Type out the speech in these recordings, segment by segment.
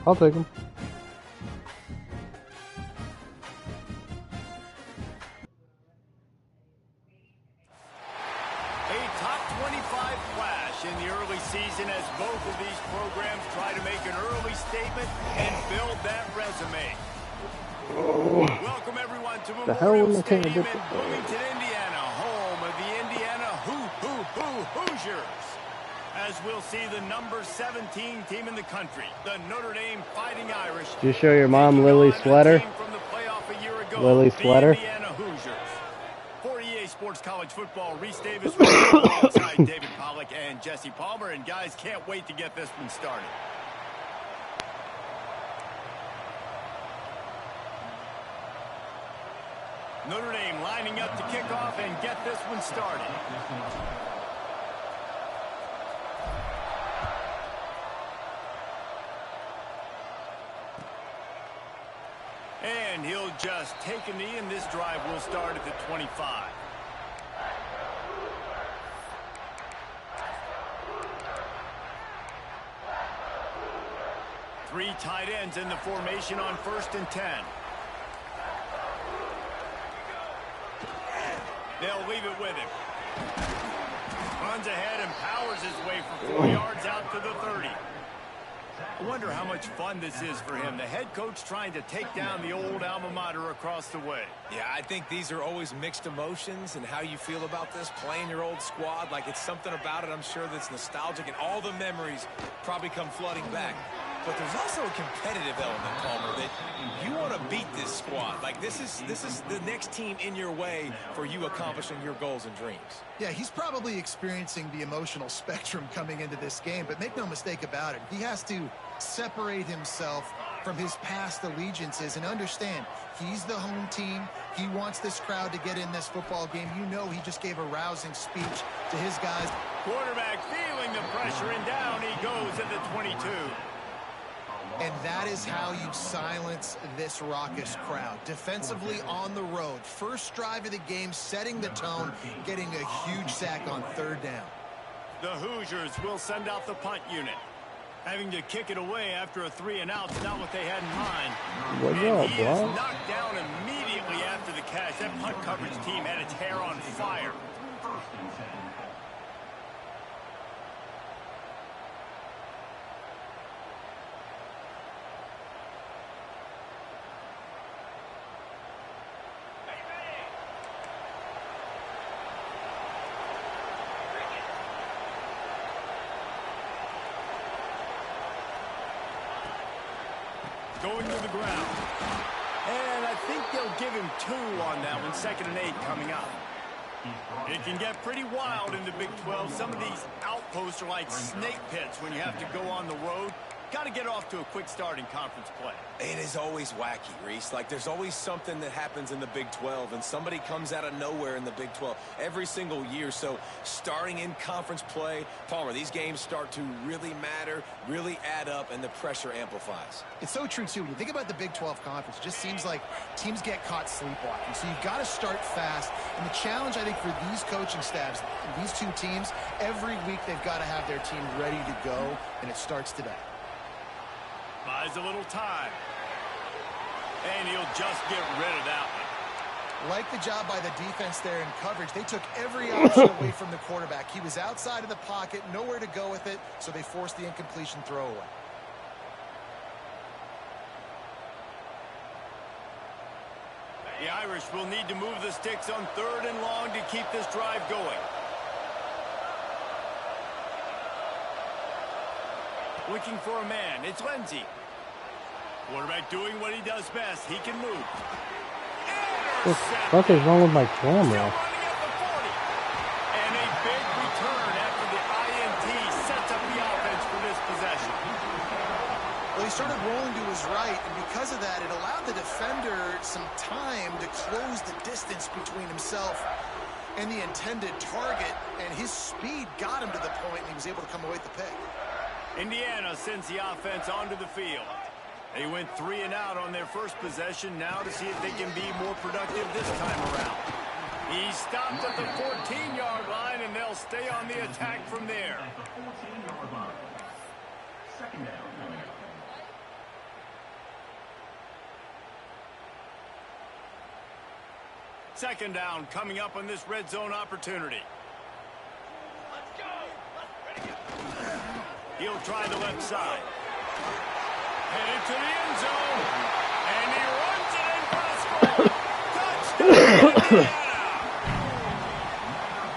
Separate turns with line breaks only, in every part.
I'll take him.
A top 25 flash in the early season as both of these programs try to make an early statement and build that resume. Welcome everyone to Memorial Stadium in Bloomington, Indiana, home of the Indiana Hoosiers. As we'll see the number 17 team in the country, the Notre Dame Fighting Irish.
Did you show your mom Lily's sweater?
From the playoff a year ago,
Lily's sweater?
The Indiana Hoosiers. For EA Sports College Football, Reese Davis alongside David Pollack and Jesse Palmer. And guys, can't wait to get this one started. Notre Dame lining up to kick off and get this one started. And he'll just take a knee, and this drive will start at the 25. Three tight ends in the formation on 1st and 10. They'll leave it with him. Runs ahead and powers his way for 4 yards out to the 30. I wonder how much fun this is for him. The head coach trying to take down the old alma mater across the way.
Yeah, I think these are always mixed emotions and how you feel about this, playing your old squad. Like, it's something about it, I'm sure, that's nostalgic, and all the memories probably come flooding back. But there's also a competitive element, Palmer, that you want to beat this squad. Like, this is the next team in your way for you accomplishing your goals and dreams.
Yeah, he's probably experiencing the emotional spectrum coming into this game, but make no mistake about it. He has to separate himself from his past allegiances and understand he's the home team. He wants this crowd to get in this football game. You know, he just gave a rousing speech to his guys.
Quarterback feeling the pressure, and down he goes at the 22.
And that is how you silence this raucous crowd. Defensively on the road. First drive of the game, setting the tone, getting a huge sack on 3rd down.
The Hoosiers will send out the punt unit. Having to kick it away after a 3-and-out is not what they had in mind. And he is knocked down immediately after the catch. That punt coverage team had its hair on fire. Going to the ground. And I think they'll give him 2 on that one. 2nd and 8 coming up. It can get pretty wild in the Big 12. Some of these outposts are like snake pits when you have to go on the road. Got to get off to a quick start in conference play.
It is always wacky, Reese. Like, there's always something that happens in the Big 12, and somebody comes out of nowhere in the Big 12 every single year. So starting in conference play, Palmer, these games start to really matter, really add up, and the pressure amplifies.
It's so true, too. When you think about the Big 12 conference, it just seems like teams get caught sleepwalking. So you've got to start fast. And the challenge, I think, for these coaching staffs, these two teams, every week they've got to have their team ready to go, and it starts today.
Buys a little time. And he'll just get rid of that one.
Like the job by the defense there in coverage. They took every option away from the quarterback. He was outside of the pocket, nowhere to go with it, so they forced the incompletion throwaway.
The Irish will need to move the sticks on 3rd and long to keep this drive going. Looking for a man. It's Lindsey. Quarterback doing what he does best. He can move.
What the fuck is wrong with my camera?
And a big return after the INT sets up the offense for this possession.
Well, he started rolling to his right, and because of that, it allowed the defender some time to close the distance between himself and the intended target, and his speed got him to the point, and he was able to come away with the pick.
Indiana sends the offense onto the field. They went 3-and-out on their first possession, now to see if they can be more productive this time around. He stopped at the 14-yard line, and they'll stay on the attack from there. Second down coming up on this red zone opportunity. He'll try the left side. Headed to the end zone. And he runs it in for the score. Touchdown, Indiana.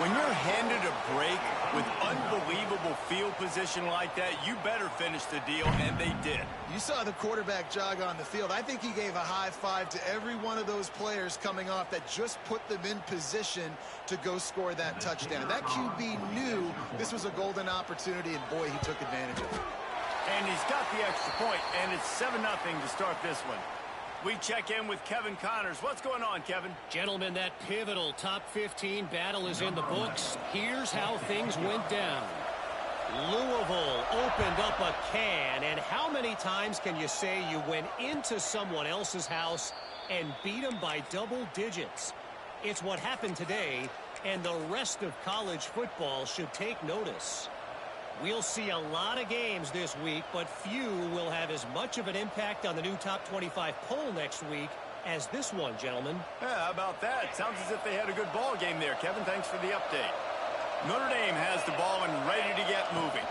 When you're handed a break with unbelievable field position like that, you better finish the deal, and they did.
You saw the quarterback jog on the field. I think he gave a high five to every one of those players coming off that just put them in position to go score that touchdown. That QB knew this was a golden opportunity, and boy, he took advantage of it.
And he's got the extra point, and it's 7-0 to start this one. We check in with Kevin Connors. What's going on, Kevin?
Gentlemen, that pivotal top 15 battle is in the books. Here's how things went down. Louisville opened up a can, and how many times can you say you went into someone else's house and beat them by double digits? It's what happened today, and the rest of college football should take notice. We'll see a lot of games this week, but few will have as much of an impact on the new top 25 poll next week as this one, gentlemen.
Yeah, how about that? Sounds as if they had a good ball game there, Kevin. Thanks for the update. Notre Dame has the ball and ready to get moving.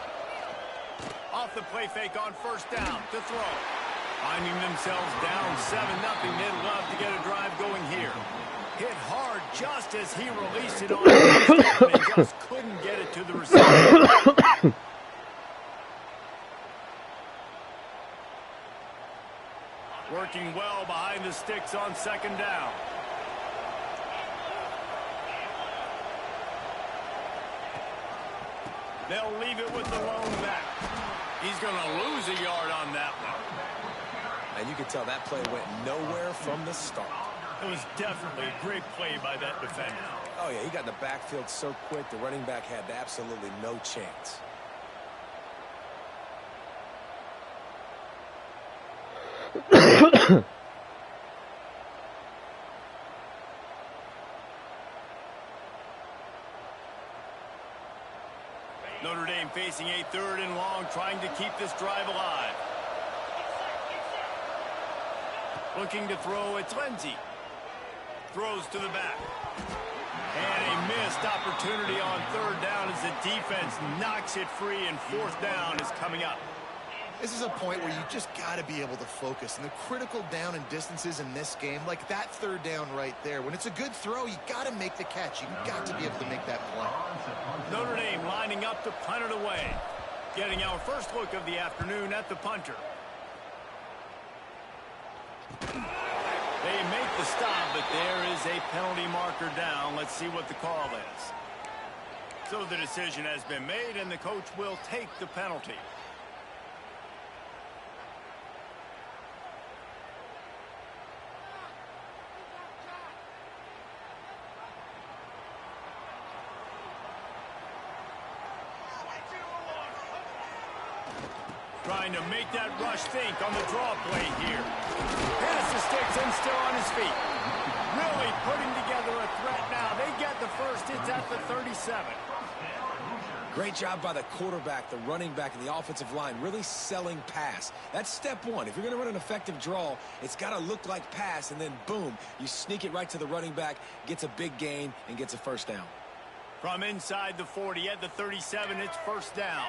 Off the play fake on first down to throw. Finding themselves down 7-0. They'd love to get a drive going here. Hit hard just as he released it on the touchdown and just couldn't get it to the receiver. Working well behind the sticks on second down. They'll leave it with the lone back. He's going to lose a yard on that one.
And you can tell that play went nowhere from the start.
It was definitely a great play by that defender.
Oh, yeah, he got in the backfield so quick, the running back had absolutely no chance.
Notre Dame facing a 3rd and long, trying to keep this drive alive. Looking to throw, it's Lindsey. Throws to the back. And a missed opportunity on 3rd down as the defense knocks it free, and 4th down is coming up.
This is a point where you just got to be able to focus. And the critical down and distances in this game, like that 3rd down right there, when it's a good throw, you got to make the catch. You got to be able to make that play.
Notre Dame lining up to punt it away. Getting our first look of the afternoon at the punter. They make the stop, but there is a penalty marker down. Let's see what the call is. So the decision has been made, and the coach will take the penalty. Trying to make that rush think on the draw play here. Pass the sticks and still on his feet. Really putting together a threat now. They get the first. It's at the 37.
Great job by the quarterback, the running back, and the offensive line, really selling pass. That's step one. If you're going to run an effective draw, it's got to look like pass, and then boom, you sneak it right to the running back, gets a big gain, and gets a first down.
From inside the 40 at the 37, it's first down.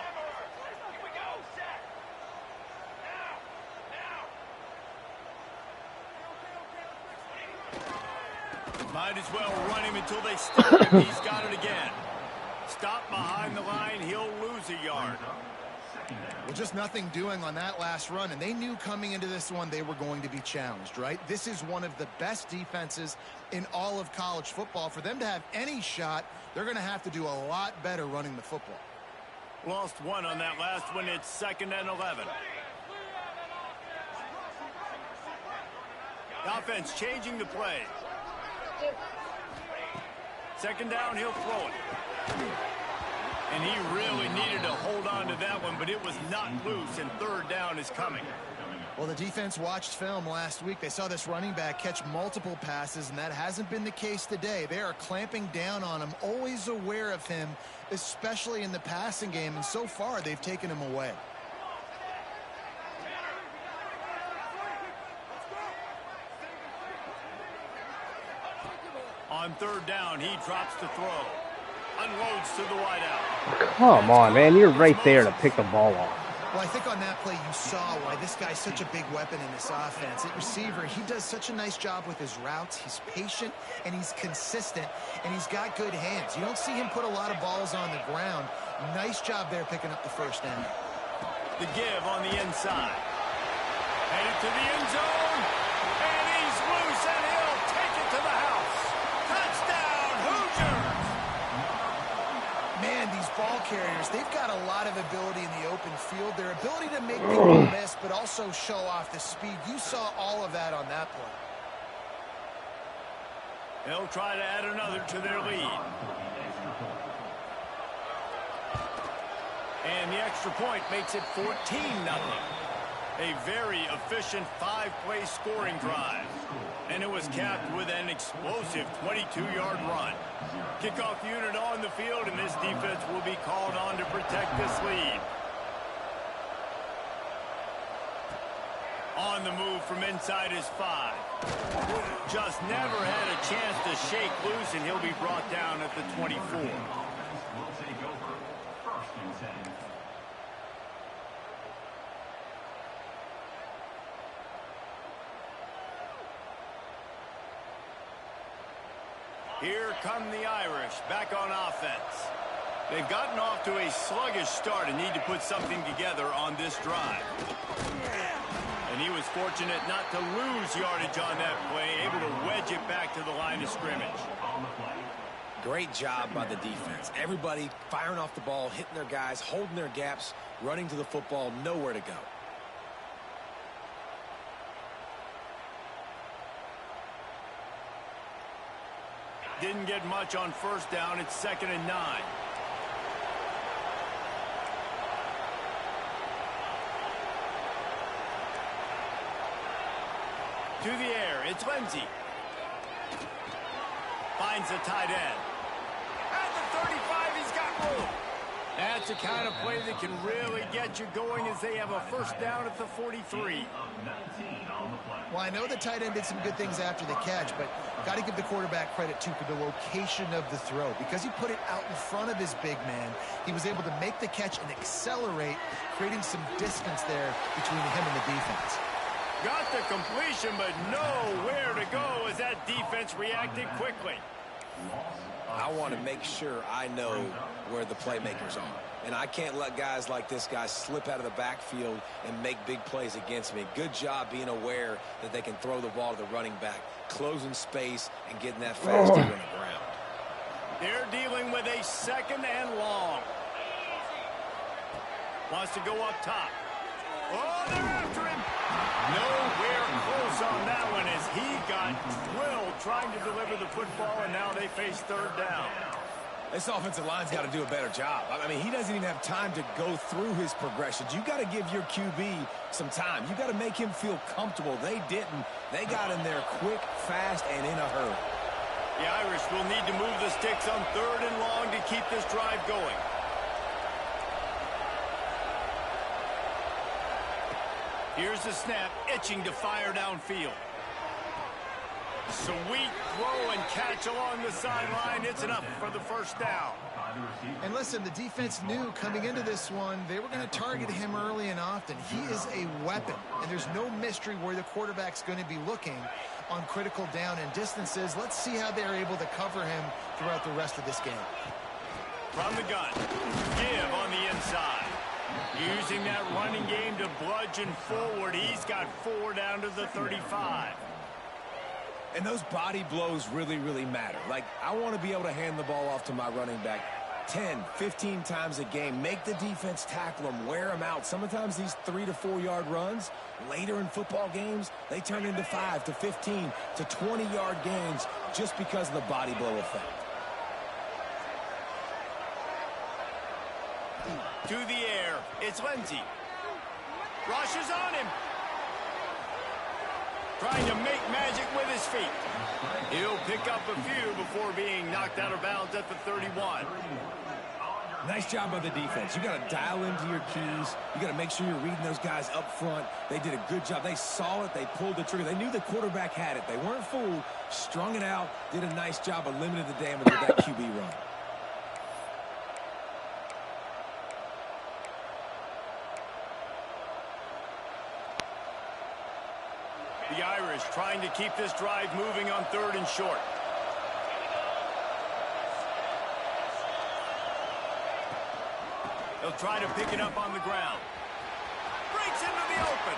Might as well run him until they stop him. He's got it again. Stop behind the line. He'll lose a yard.
Well, just nothing doing on that last run, and they knew coming into this one they were going to be challenged, right? This is one of the best defenses in all of college football. For them to have any shot, they're going to have to do a lot better running the football.
Lost one on that last one. It's 2nd and 11. The offense changing the play. 2nd down, he'll throw it. And he really needed to hold on to that one, but it was not loose, and 3rd down is coming.
Well, the defense watched film last week. They saw this running back catch multiple passes, and that hasn't been the case today. They are clamping down on him, always aware of him, especially in the passing game, and so far they've taken him away.
On third down, he drops the throw. Unloads to the wideout.
Come on, man. You're right there to pick the ball off.
Well, I think on that play you saw why this guy's such a big weapon in this offense. At receiver, he does such a nice job with his routes. He's patient, and he's consistent, and he's got good hands. You don't see him put a lot of balls on the ground. Nice job there picking up the first down.
The give on the inside. Headed to the end zone, and he's loose, and he'll take it to the house. Touchdown, Hoosiers!
Man, these ball carriers, they've got a lot of ability in the open field. Their ability to make people miss, but also show off the speed. You saw all of that on that play.
They'll try to add another to their lead. And the extra point makes it 14-0. A very efficient 5-play scoring drive. And it was capped with an explosive 22-yard run. Kickoff unit on the field, and this defense will be called on to protect this lead. On the move from inside his 5. Just never had a chance to shake loose, and he'll be brought down at the 24. Here come the Irish back on offense. They've gotten off to a sluggish start and need to put something together on this drive. And he was fortunate not to lose yardage on that play, able to wedge it back to the line of scrimmage.
Great job by the defense. Everybody firing off the ball, hitting their guys, holding their gaps, running to the football, nowhere to go.
Didn't get much on first down. It's 2nd and 9. To the air, it's Lindsey. Finds the tight end. At the 35, he's got room. That's the kind of play that can really get you going as they have a first down at the 43.
Well, I know the tight end did some good things after the catch, but got to give the quarterback credit, too, for the location of the throw. Because he put it out in front of his big man, he was able to make the catch and accelerate, creating some distance there between him and the defense.
Got the completion, but nowhere to go as that defense reacted quickly.
I want to make sure I know where the playmakers are. And I can't let guys like this guy slip out of the backfield and make big plays against me. Good job being aware that they can throw the ball to the running back, closing space, and getting that fast on the ground.
They're dealing with a 2nd and long. Wants to go up top. Oh, they're after him. Nowhere close on that one as he got drilled trying to deliver the football, and now they face 3rd down.
This offensive line's got to do a better job. I mean, he doesn't even have time to go through his progressions. You got to give your QB some time. You got to make him feel comfortable. They didn't. They got in there quick, fast, and in a hurry.
The Irish will need to move the sticks on 3rd and long to keep this drive going. Here's the snap, itching to fire downfield. Sweet throw and catch along the sideline. It's enough for the first down.
And listen, the defense knew coming into this one, they were going to target him early and often. He is a weapon, and there's no mystery where the quarterback's going to be looking on critical down and distances. Let's see how they're able to cover him throughout the rest of this game.
From the gun, give on the inside. Using that running game to bludgeon forward. He's got 4 down to the 35.
And those body blows really, really matter. Like, I want to be able to hand the ball off to my running back 10, 15 times a game. Make the defense tackle them, wear them out. Sometimes these 3 to 4 yard runs, later in football games, they turn into 5 to 15 to 20 yard gains just because of the body blow effect.
To the air, it's Lindsey. Rushes on him. Trying to make magic with his feet. He'll pick up a few before being knocked out of bounds at the 31.
Nice job by the defense. You got to dial into your keys. You got to make sure you're reading those guys up front. They did a good job. They saw it. They pulled the trigger. They knew the quarterback had it. They weren't fooled. Strung it out. Did a nice job of limiting the damage with that QB run.
The Irish trying to keep this drive moving on 3rd and short. They'll try to pick it up on the ground. Breaks into the open.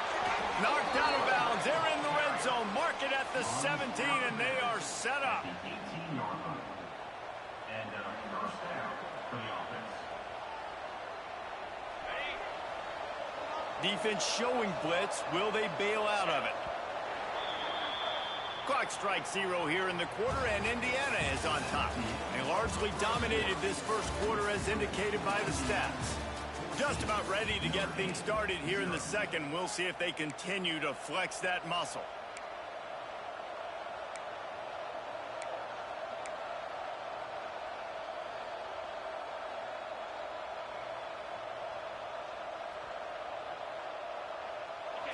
Knocked out of bounds. They're in the red zone. Mark it at the 17, and they are set up. Defense showing blitz. Will they bail out of it? Clock strikes 0 here in the quarter, and Indiana is on top. They largely dominated this first quarter as indicated by the stats. Just about ready to get things started here in the second. We'll see if they continue to flex that muscle.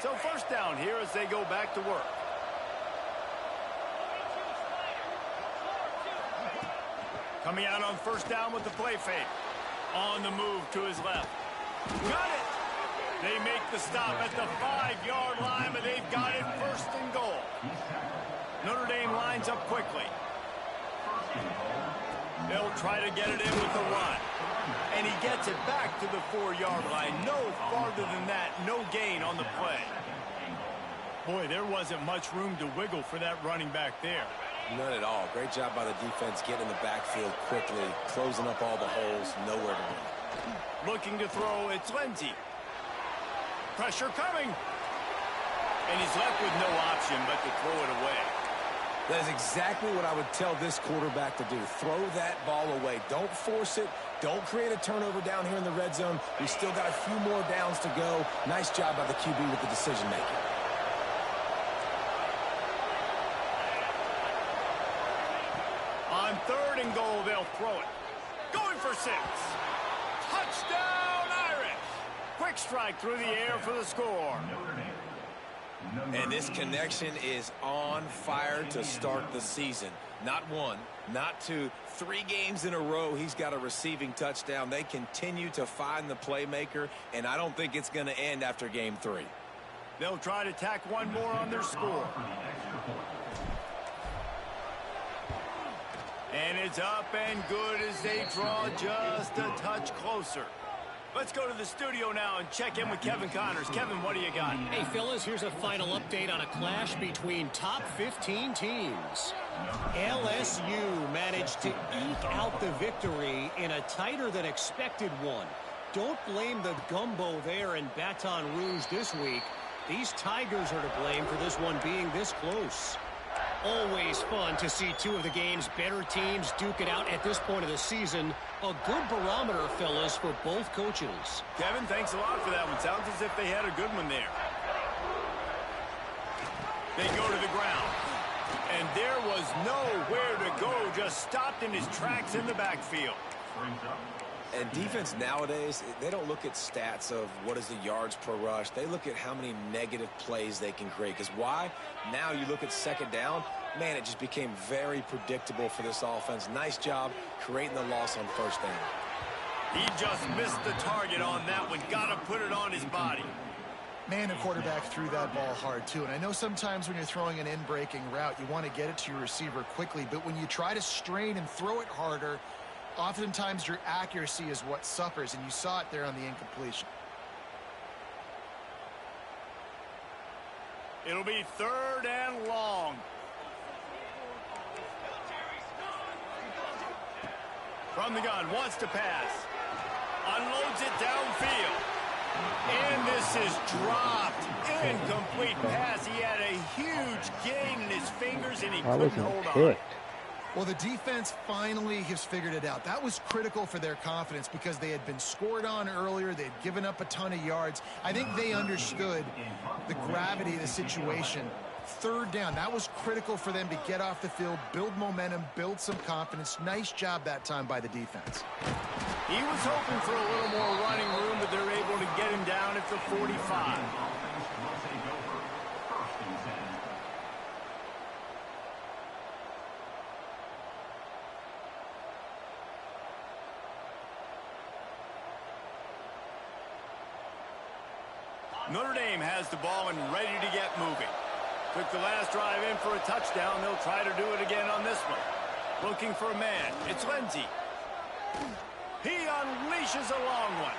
So first down here as they go back to work. Coming out on first down with the play fake. On the move to his left. Got it! They make the stop at the 5-yard line, but they've got it 1st and goal. Notre Dame lines up quickly. They'll try to get it in with the run. And he gets it back to the 4-yard line. No farther than that. No gain on the play. Boy, there wasn't much room to wiggle for that running back there.
None at all. Great job by the defense getting in the backfield quickly, closing up all the holes, nowhere to go.
Looking to throw, it's Lindsey. Pressure coming. And he's left with no option but to throw it away.
That is exactly what I would tell this quarterback to do. Throw that ball away. Don't force it. Don't create a turnover down here in the red zone. We still got a few more downs to go. Nice job by the QB with the decision making.
On 3rd and goal, they'll throw it. Going for 6. Touchdown, Irish. Quick strike through the air for the score.
And this connection is on fire to start the season. Not 1, not 2, 3 games in a row he's got a receiving touchdown. They continue to find the playmaker, and I don't think it's going to end after game 3.
They'll try to tack one more on their score. And it's up and good as they draw just a touch closer. Let's go to the studio now and check in with Kevin Connors. Kevin, what do you got?
Hey, fellas, here's a final update on a clash between top 15 teams. LSU managed to eke out the victory in a tighter than expected one. Don't blame the gumbo there in Baton Rouge this week. These Tigers are to blame for this one being this close. Always fun to see 2 of the game's better teams duke it out at this point of the season. A good barometer, fellas, for both coaches.
Kevin, thanks a lot for that one. Sounds as if they had a good one there. They go to the ground. And there was nowhere to go. Just stopped in his tracks in the backfield.
And defense nowadays, they don't look at stats of what is the yards per rush. They look at how many negative plays they can create. Because why? Now you look at 2nd down, man, it just became very predictable for this offense. Nice job creating the loss on 1st down.
He just missed the target on that one. Got to put it on his body.
Man, the quarterback threw that ball hard, too. And I know sometimes when you're throwing an in-breaking route, you want to get it to your receiver quickly. But when you try to strain and throw it harder, oftentimes your accuracy is what suffers, and you saw it there on the incompletion.
It'll be 3rd and long. From the gun, wants to pass. Unloads it downfield. And this is dropped. Incomplete pass. He had a huge gain in his fingers, and he couldn't hold on.
Well, the defense finally has figured it out. That was critical for their confidence because they had been scored on earlier. They had given up a ton of yards. I think they understood the gravity of the situation. 3rd down, that was critical for them to get off the field, build momentum, build some confidence. Nice job that time by the defense.
He was hoping for a little more running room, but they're able to get him down at the 45. Notre Dame has the ball and ready to get moving. Took the last drive in for a touchdown. They'll try to do it again on this one. Looking for a man. It's Lindsey. He unleashes a long one.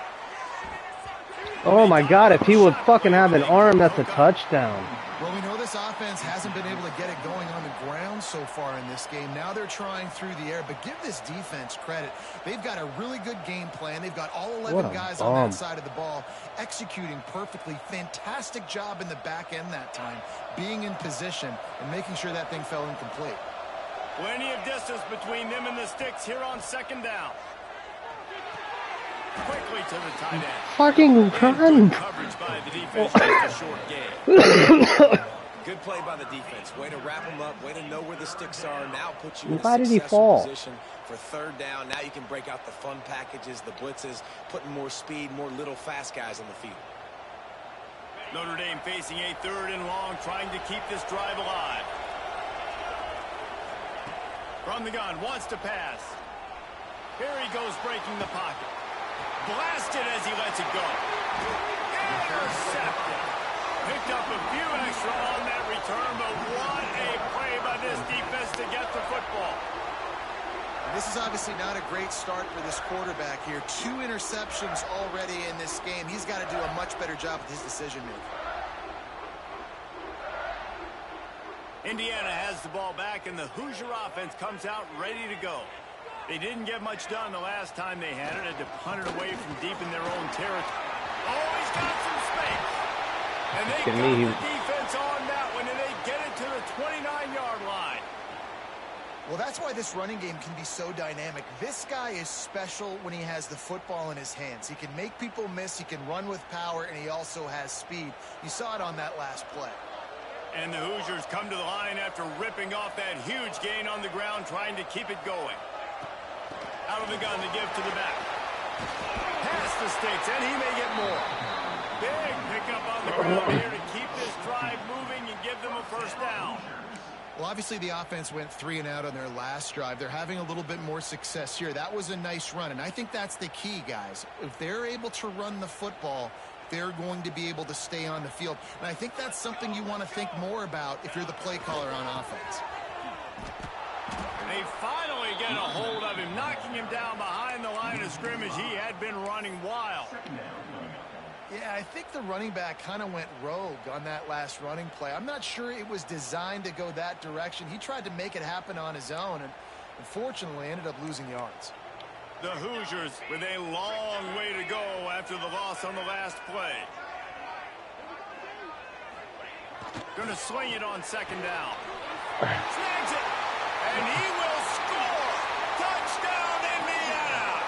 Oh my God, if he would fucking have an arm, that's a touchdown.
Well, we know this offense hasn't been able to get it going on the ground so far in this game. Now they're trying through the air, but give this defense credit. They've got a really good game plan. They've got all 11 guys on that side of the ball executing perfectly. Fantastic job in the back end that time, being in position and making sure that thing fell incomplete.
Plenty of distance between them and the sticks here on second down. Quickly to the tight end.
Fucking run.
Coverage by the defense, just a short game.
Good play by the defense. Way to wrap them up. Way to know where the sticks are. Now put you in
Why
a
did he
successful
fall?
position for third down. Now you can break out the fun packages, the blitzes, putting more speed, more little fast guys on the field.
Notre Dame facing a third and long, trying to keep this drive alive. From the gun, wants to pass. Here he goes, breaking the pocket. Blasted as he lets it go. Intercepted. Picked up a few extra on that return, but what a play by this defense to get the football.
And this is obviously not a great start for this quarterback here. 2 interceptions already in this game. He's got to do a much better job with his decision-making.
Indiana has the ball back, and the Hoosier offense comes out ready to go. They didn't get much done the last time they had it. Had to punt it away from deep in their own territory. Oh, he's got some space. And they got the defense on that one, and they get it to the 29-yard line.
Well, that's why this running game can be so dynamic. This guy is special when he has the football in his hands. He can make people miss, he can run with power, and he also has speed. You saw it on that last play.
And the Hoosiers come to the line after ripping off that huge gain on the ground, trying to keep it going. Out of the gun to give to the back. Past the sticks, and he may get more. Big pickup on the ground here to keep this drive moving and give them a first down.
Well, obviously the offense went 3 and out on their last drive. They're having a little bit more success here. That was a nice run, and I think that's the key, guys. If they're able to run the football, they're going to be able to stay on the field. And I think that's something you want to think more about if you're the play caller on offense.
They finally get a hold of him, knocking him down behind the line of scrimmage. He had been running wild.
Yeah, I think the running back kind of went rogue on that last running play. I'm not sure it was designed to go that direction. He tried to make it happen on his own, and unfortunately ended up losing yards.
The Hoosiers with a long way to go after the loss on the last play. Going to swing it on second down. Snags it, and he will score. Touchdown, Indiana.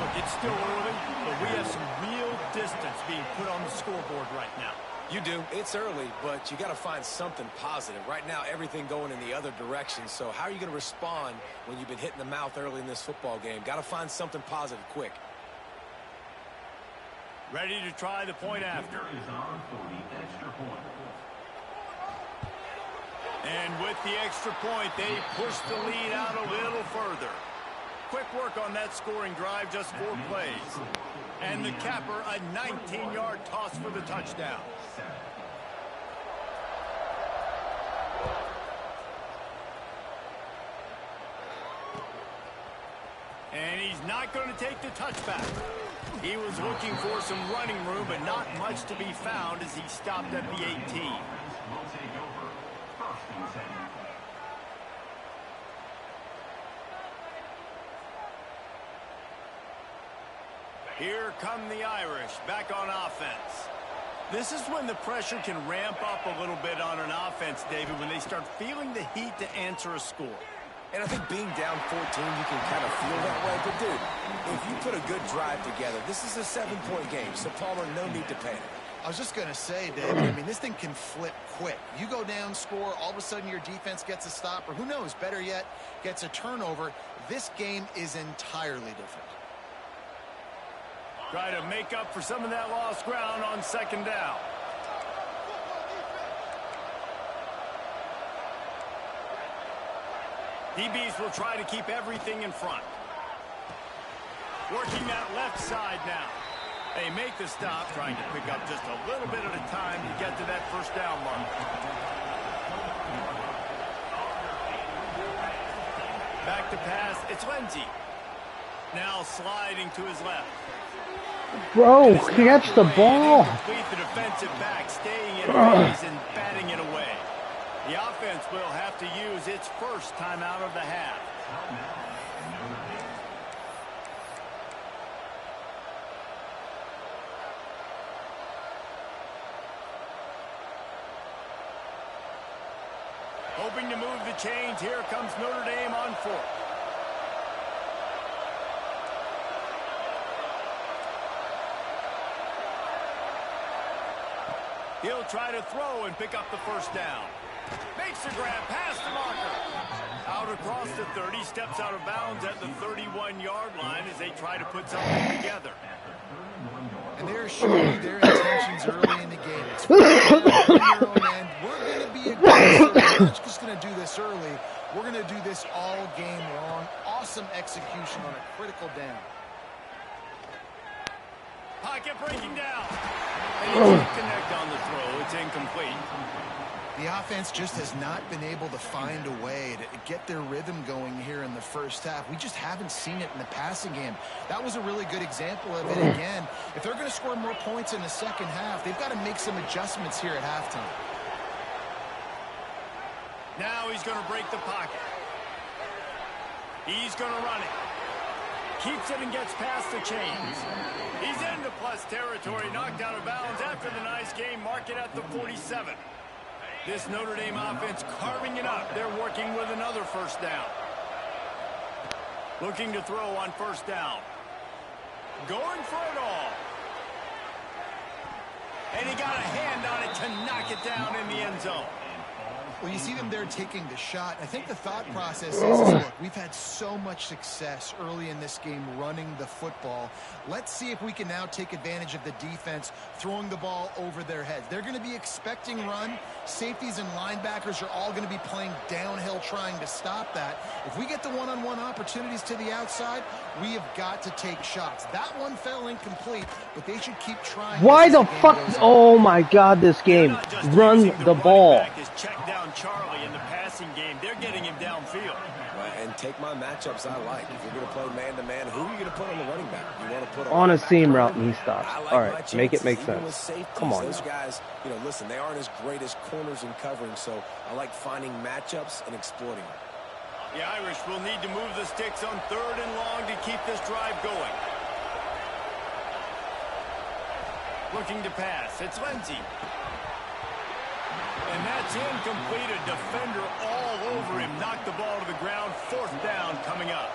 Look, it's still early, but we have some real distance being put on the scoreboard right now.
You do. It's early, but you got to find something positive. Right now, everything going in the other direction. So how are you going to respond when you've been hit in the mouth early in this football game? Got to find something positive quick.
Ready to try the point after. And with the extra point, they push the lead out a little further. Quick work on that scoring drive, just 4 plays. And the capper, a 19-yard toss for the touchdown. And he's not going to take the touchback. He was looking for some running room, but not much to be found as he stopped at the 18. Here come the Irish back on offense. This is when the pressure can ramp up a little bit on an offense, David, when they start feeling the heat to answer a score.
And I think being down 14, you can kind of feel that way. But, dude, if you put a good drive together, this is a 7-point game. So, Palmer, no need to panic.
I was just going to say, David, I mean, this thing can flip quick. You go down, score, all of a sudden your defense gets a stop, or who knows, better yet, gets a turnover. this game is entirely different.
Try to make up for some of that lost ground on second down. DBs will try to keep everything in front. Working that left side now. They make the stop, trying to pick up just a little bit at a time to get to that first down mark. Back to pass, it's Lindsey. Now sliding to his left.
Bro, catch the ball.
Complete the defensive back, staying in phase and batting it away. The offense will have to use its first timeout of the half. Hoping to move the chains. Here comes Notre Dame on fourth. He'll try to throw and pick up the first down. Makes the grab past the marker. Out across the 30, steps out of bounds at the 31-yard line as they try to put something together.
And they're showing their intentions early in the game. It's on your own end. We're going to be aggressive. We're not just going to do this early. We're going to do this all game long. Awesome execution on a critical down.
Pocket breaking down. And he can't connect on the throw. It's incomplete.
The offense just has not been able to find a way to get their rhythm going here in the first half. We just haven't seen it in the passing game. That was a really good example of it again. If they're going to score more points in the second half, they've got to make some adjustments here at halftime.
Now he's going to break the pocket. He's going to run it. Keeps it and gets past the chains. He's into plus territory, knocked out of bounds after the nice game. Mark it at the 47. This Notre Dame offense carving it up. They're working with another first down. Looking to throw on first down. Going for it all. And he got a hand on it to knock it down in the end zone.
Well, you see them there taking the shot. I think the thought process is, look, we've had so much success early in this game running the football. Let's see if we can now take advantage of the defense throwing the ball over their heads. They're going to be expecting run. Safeties and linebackers are all going to be playing downhill trying to stop that. If we get the one-on-one opportunities to the outside, we have got to take shots. That one fell incomplete, but they should keep trying.
Why the fuck? Oh my God, this game. Run the ball.
Check down Charlie in the passing game. They're getting him downfield.
And take my matchups I like. If you're going to play man-to-man, who are you going to put on the running back? You want to put
on a seam route and he stops.
Like
all right, make it make sense.
Safeties,
come on.
Those guys, you know, listen, they aren't as great as corners in covering, so I like finding matchups and exploiting them.
The Irish will need to move the sticks on third and long to keep this drive going. Looking to pass. It's Lindsey. And that's incomplete. A defender all over him. Knocked the ball to the ground. Fourth down coming up.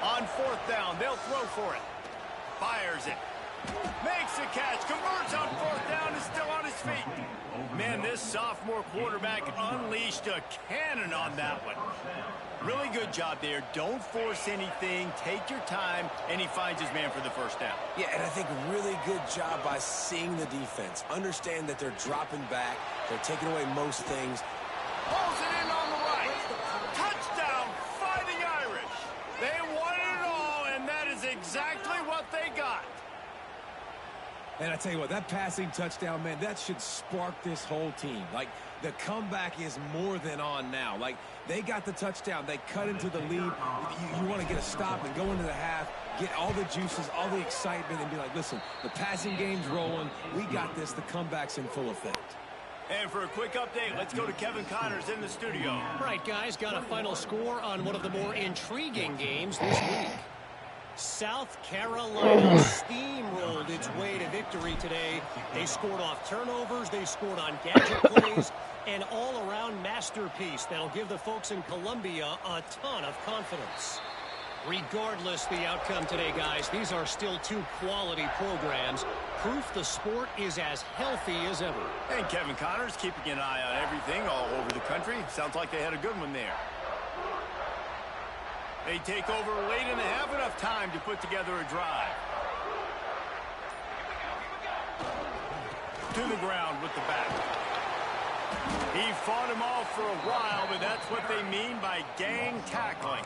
On fourth down, they'll throw for it. Fires it. Makes the catch. Converts on fourth down. Is still on his feet. Man, this sophomore quarterback unleashed a cannon on that one. Really good job there. Don't force anything. Take your time. And he finds his man for the first down.
Yeah, and I think really good job by seeing the defense. Understand that they're dropping back. They're taking away most things.
Pulls it in on the right. Touchdown, Fighting Irish. They won it all, and that is exactly what they got.
And I tell you what, that passing touchdown, man, that should spark this whole team. Like, the comeback is more than on now. Like, they got the touchdown. They cut into the lead. You want to get a stop and go into the half, get all the juices, all the excitement, and be like, listen, the passing game's rolling. We got this. The comeback's in full effect.
And for a quick update, let's go to Kevin Connors in the studio.
All right, guys, got a final score on one of the more intriguing games this week. South Carolina steamrolled its way to victory today. They scored off turnovers, they scored on gadget plays, an all-around masterpiece that'll give the folks in Columbia a ton of confidence. Regardless the outcome today, guys, these are still two quality programs. Proof the sport is as healthy as ever.
And Kevin Connors keeping an eye on everything all over the country. Sounds like they had a good one there. They take over late in the half, enough time to put together a drive. To the ground with the back. He fought him off for a while, but that's what they mean by gang tackling.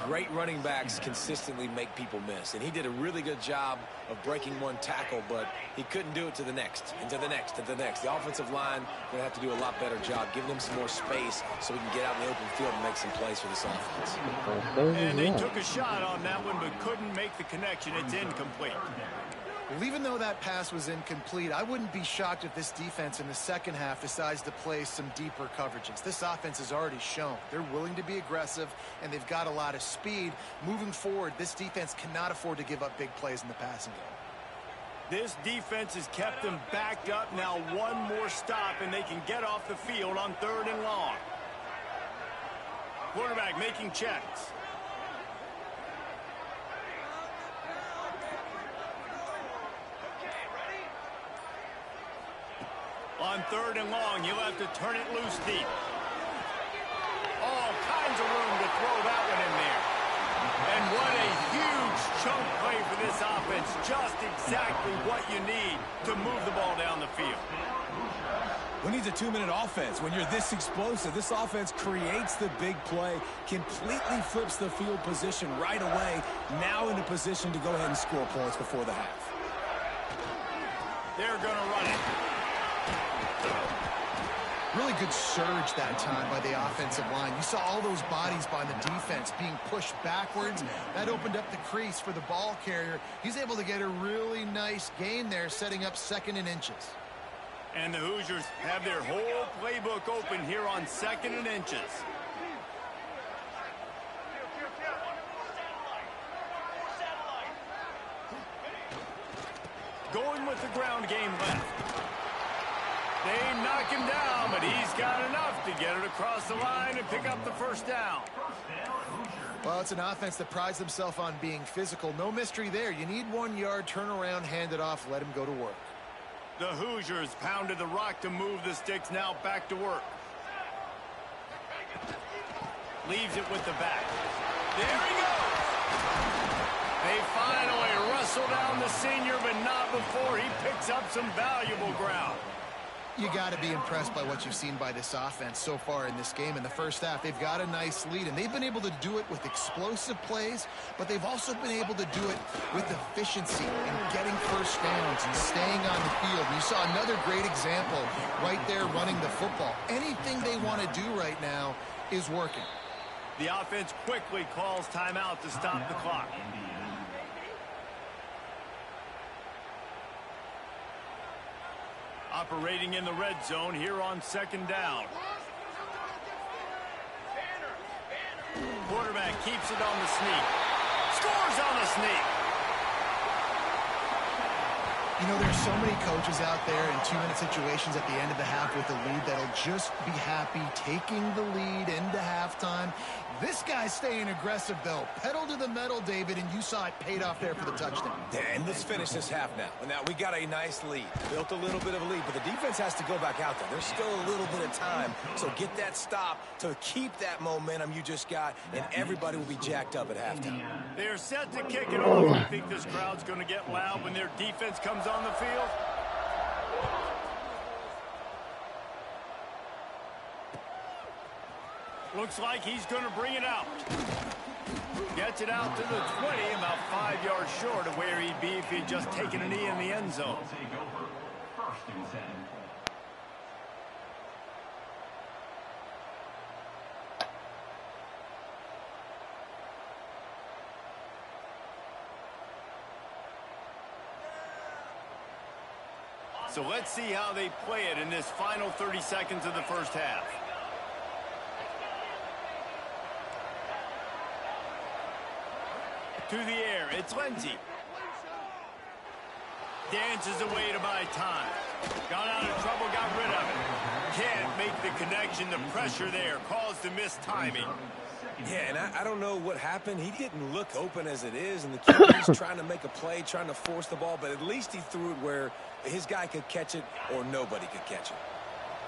Great running backs consistently make people miss, and he did a really good job of breaking one tackle, but he couldn't do it to the next, and to the next, and to the next. The offensive line going to have to do a lot better job, giving him some more space so we can get out in the open field and make some plays for this offense.
And they took a shot on that one, but couldn't make the connection. It's incomplete.
Well, even though that pass was incomplete, I wouldn't be shocked if this defense in the second half decides to play some deeper coverages. This offense has already shown they're willing to be aggressive, and they've got a lot of speed. Moving forward, this defense cannot afford to give up big plays in the passing game.
This defense has kept them backed up. Now one more stop, and they can get off the field on 3rd and long. Quarterback making checks. On 3rd and long, he'll have to turn it loose deep. All kinds of room to throw that one in there. And what a huge chunk play for this offense. Just exactly what you need to move the ball down the field.
Who needs a 2-minute offense? When you're this explosive, this offense creates the big play, completely flips the field position right away, now in a position to go ahead and score points before the half.
They're going to run it.
Really good surge that time by the offensive line. You saw all those bodies by the defense being pushed backwards. That opened up the crease for the ball carrier. He's able to get a really nice gain there, setting up 2nd and inches.
And the Hoosiers have their whole playbook open here on 2nd and inches. Going with the ground game left. They knock him down, but he's got enough to get it across the line and pick up the 1st down.
Well, it's an offense that prides themselves on being physical. No mystery there. You need 1 yard, turn around, hand it off, let him go to work.
The Hoosiers pounded the rock to move the sticks, now back to work. Leaves it with the back. There he goes! They finally wrestle down the senior, but not before he picks up some valuable ground.
You got to be impressed by what you've seen by this offense so far in this game. In the first half, they've got a nice lead, and they've been able to do it with explosive plays, but they've also been able to do it with efficiency and getting 1st downs and staying on the field. You saw another great example right there running the football. Anything they want to do right now is working.
The offense quickly calls timeout to stop the clock. Operating in the red zone here on 2nd down. Quarterback keeps it on the sneak. Scores on the sneak.
You know, there's so many coaches out there in 2-minute situations at the end of the half with a lead that'll just be happy taking the lead into halftime. This guy's staying aggressive, though. Pedal to the metal, David, and you saw it paid off there for the touchdown.
And let's finish this half now. Now, we got a nice lead. Built a little bit of a lead, but the defense has to go back out there. There's still a little bit of time, so get that stop to keep that momentum you just got, and everybody will be jacked up at halftime.
They're set to kick it off. I think this crowd's going to get loud when their defense comes on the field. Looks like he's going to bring it out. Gets it out to the 20, about 5 yards short of where he'd be if he'd just taken a knee in the end zone. So let's see how they play it in this final 30 seconds of the first half. To the air, it's Lindsey. Dances away to buy time. Got out of trouble, got rid of it. Can't make the connection, the pressure there caused the missed timing.
Yeah, and I don't know what happened. He didn't look open as it is, and the QB's trying to make a play, trying to force the ball, but at least he threw it where his guy could catch it or nobody could catch it.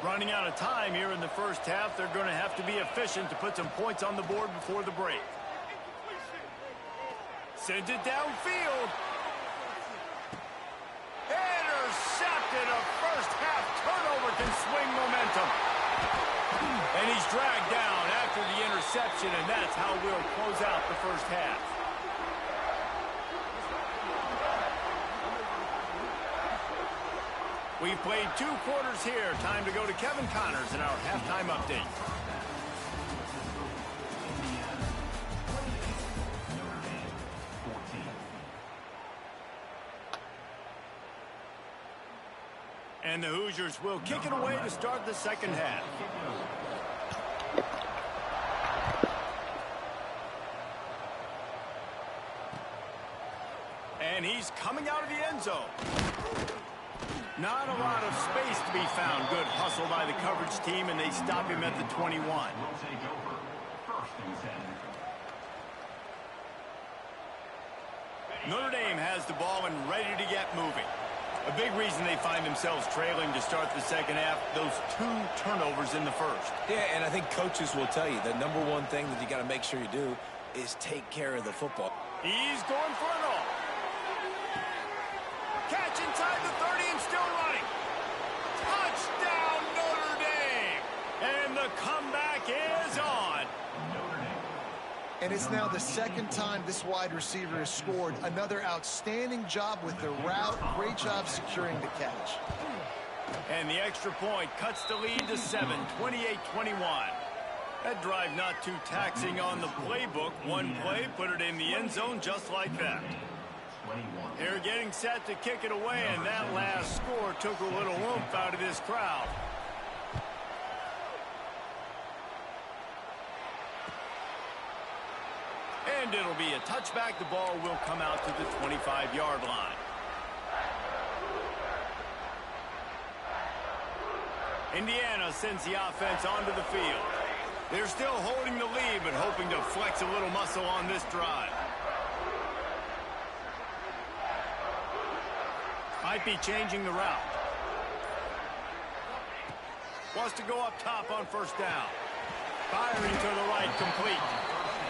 Running out of time here in the first half, they're going to have to be efficient to put some points on the board before the break. Sends it downfield. Intercepted. A first half turnover can swing momentum. And he's dragged down after the interception, and that's how we'll close out the first half. We've played 2 quarters here. Time to go to Kevin Connors in our halftime update. And the Hoosiers will kick it away to start the second half. And he's coming out of the end zone. Not a lot of space to be found. Good hustle by the coverage team, and they stop him at the 21. Notre Dame has the ball and ready to get moving. A big reason they find themselves trailing to start the second half, those 2 turnovers in the first.
Yeah, and I think coaches will tell you the number one thing that you got to make sure you do is take care of the football.
He's going for it all. Catch inside the 30 and still running. Touchdown, Notre Dame. And the comeback is on.
And it's now the second time this wide receiver has scored. Another outstanding job with the route. Great job securing the catch.
And the extra point cuts the lead to 7, 28-21. That drive not too taxing on the playbook. One play, put it in the end zone just like that. They're getting set to kick it away, and that last score took a little oomph out of this crowd. And it'll be a touchback. The ball will come out to the 25-yard line. Indiana sends the offense onto the field. They're still holding the lead, but hoping to flex a little muscle on this drive. Might be changing the route. Wants to go up top on first down. Firing to the right, complete.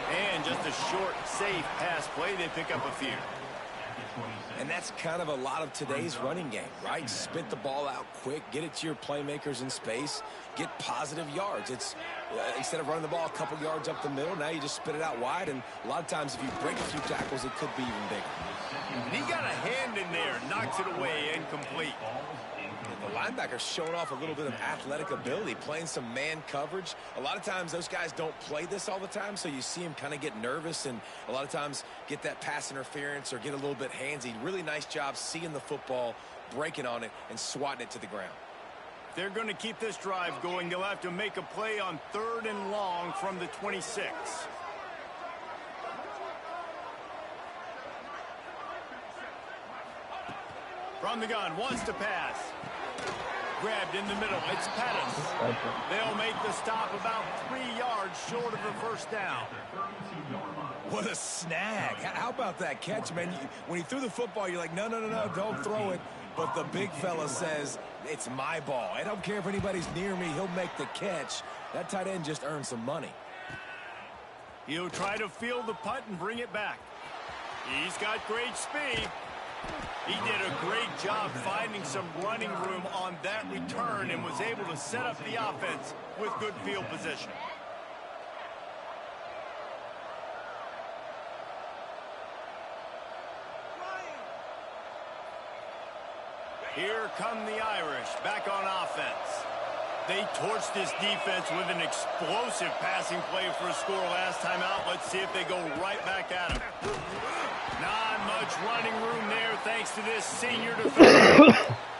And just a short, safe pass play. They pick up a few.
And that's kind of a lot of today's running game, right? Spit the ball out quick, get it to your playmakers in space, get positive yards. It's instead of running the ball a couple yards up the middle, now you just spit it out wide. And a lot of times if you break a few tackles, it could be even bigger.
And he got a hand in there, knocks it away, incomplete.
The linebacker's showing off a little bit of athletic ability, playing some man coverage. A lot of times those guys don't play this all the time, so you see him kind of get nervous and a lot of times get that pass interference or get a little bit handsy. Really nice job seeing the football, breaking on it, and swatting it to the ground.
They're going to keep this drive going. They'll have to make a play on 3rd and long from the 26. From the gun, wants to pass. Grabbed in the middle. It's Pettis. They'll make the stop about 3 yards short of the first down.
What a snag. How about that catch, man? When he threw the football, you're like, no, don't throw it. But the big fella says, it's my ball. I don't care if anybody's near me. He'll make the catch. That tight end just earned some money.
He'll try to field the punt and bring it back. He's got great speed. He did a great job finding some running room on that return and was able to set up the offense with good field position. Here come the Irish back on offense. They torched this defense with an explosive passing play for a score last time out. Let's see if they go right back at him. Not much running room there thanks to this senior defender.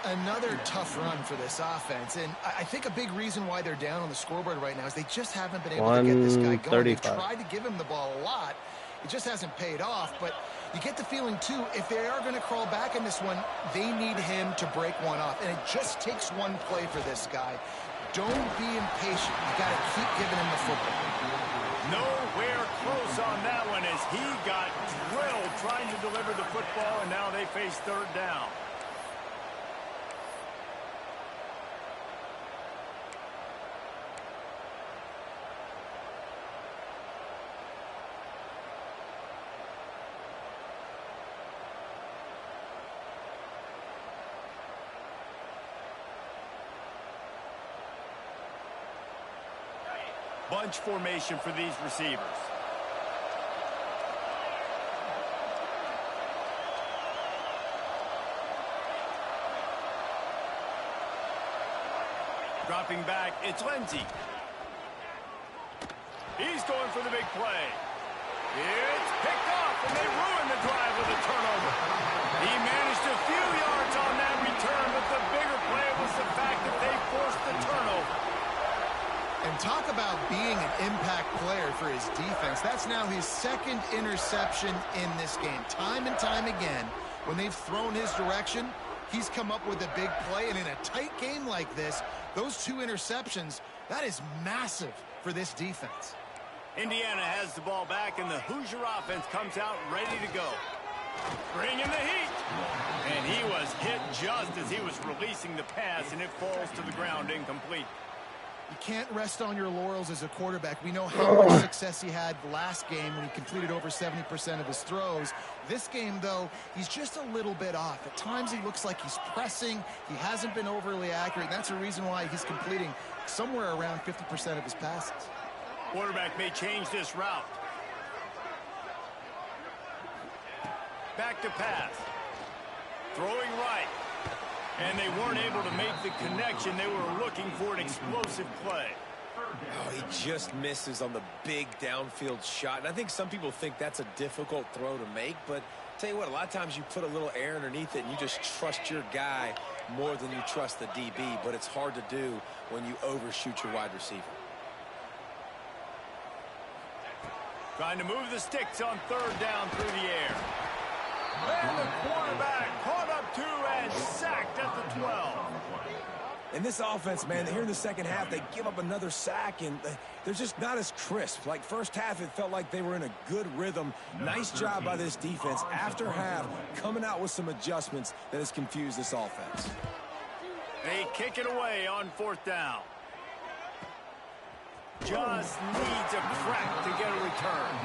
Another tough run for this offense, and I think a big reason why they're down on the scoreboard right now is they just haven't been able to get this guy going. They've tried to give him the ball a lot. It just hasn't paid off, but you get the feeling, too, if they are going to crawl back in this one, they need him to break one off, and it just takes one play for this guy. Don't be impatient. You got to keep giving him the football.
Nowhere close on that one as he got drilled trying to deliver the football, and now they face third down. Bunch formation for these receivers. Dropping back, it's Lindsey. He's going for the big play. It's picked off, and they ruin the drive with a turnover. He managed a few yards on that return, but the bigger play was the fact that they forced the turnover.
And talk about being an impact player for his defense. That's now his second interception in this game. Time and time again, when they've thrown his direction, he's come up with a big play. And in a tight game like this, those 2 interceptions, that is massive for this defense.
Indiana has the ball back, and the Hoosier offense comes out ready to go. Bringing the heat. And he was hit just as he was releasing the pass, and it falls to the ground incomplete.
You can't rest on your laurels as a quarterback. We know how much success he had last game when he completed over 70% of his throws. This game, though, he's just a little bit off. At times he looks like he's pressing. He hasn't been overly accurate, and that's a reason why he's completing somewhere around 50% of his passes.
Quarterback may change this route. Back to pass. Throwing right. And they weren't able to make the connection. They were looking for an explosive play.
Oh, he just misses on the big downfield shot. And I think some people think that's a difficult throw to make. But tell you what, a lot of times you put a little air underneath it and you just trust your guy more than you trust the DB. But it's hard to do when you overshoot your wide receiver.
Trying to move the sticks on third down through the air. And the quarterback caught up to and sacked at the 12.
And this offense, man, here in the second half, they give up another sack, and they're just not as crisp. Like first half, it felt like they were in a good rhythm. Nice job by this defense. After half, coming out with some adjustments that has confused this offense.
They kick it away on fourth down. Just needs a crack to get a return.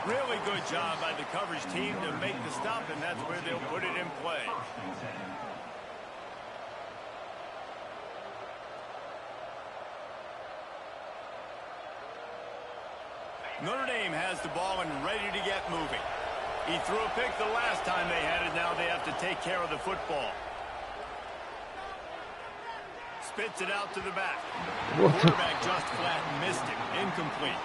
Really good job by the coverage team to make the stop, and that's where they'll put it in play. Notre Dame has the ball and ready to get moving. He threw a pick the last time they had it. Now they have to take care of the football. Spits it out to the back. Quarterback just flat missed it. Incomplete.